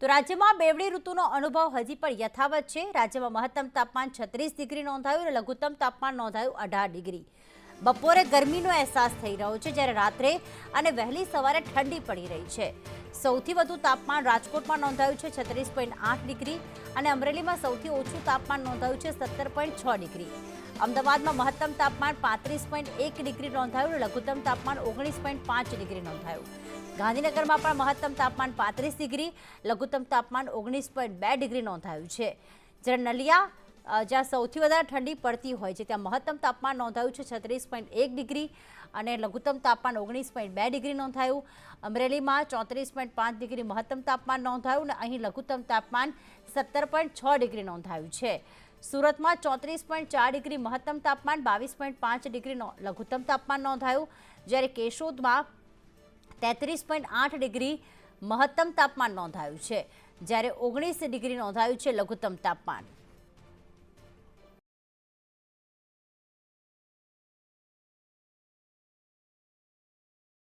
તો રાજ્યમાં બેવડી ઋતુનો અનુભવ હજી પણ યથાવત છે। રાજ્યમાં મહત્તમ તાપમાન 36 ડિગ્રી નોંધાયું અને લઘુત્તમ તાપમાન નોંધાયું 18 ડિગ્રી। બપોરે ગરમીનો અહેસાસ થઈ રહ્યો છે, જ્યારે રાત્રે અને વહેલી સવારે ઠંડી પડી રહી છે। સૌથી વધુ તાપમાન રાજકોટમાં નોંધાયું છે 36.8 ડિગ્રી અને અમરેલીમાં સૌથી ઓછું તાપમાન નોંધાયું છે 17.6 ડિગ્રી। અમદાવાદમાં મહત્તમ તાપમાન 35.1 ડિગ્રી નોંધાયું અને લઘુત્તમ તાપમાન 19.5 ડિગ્રી નોંધાયું। ગાંધીનગરમાં પણ મહત્તમ તાપમાન 35 ડિગ્રી, લઘુત્તમ તાપમાન 19.2 ડિગ્રી નોંધાયું છે। જ્યારે નલિયા જ્યાં સૌથી વધારે ઠંડી પડતી હોય છે ત્યાં મહત્તમ તાપમાન નોંધાયું છે 36.1 ડિગ્રી અને લઘુત્તમ તાપમાન 19.2 ડિગ્રી નોંધાયું। અમરેલીમાં 34.5 ડિગ્રી મહત્તમ તાપમાન નોંધાયું અને અહીં લઘુત્તમ તાપમાન 17.6 ડિગ્રી નોંધાયું છે। સુરતમાં 34.4 ડિગ્રી મહત્તમ તાપમાન, 22.5 ડિગ્રી લઘુત્તમ તાપમાન નોંધાયું, જ્યારે કેશોદમાં 33.8 ડિગ્રી મહત્તમ તાપમાન નોંધાયું છે, જ્યારે 19 ડિગ્રી નોંધાયું છે લઘુત્તમ તાપમાન।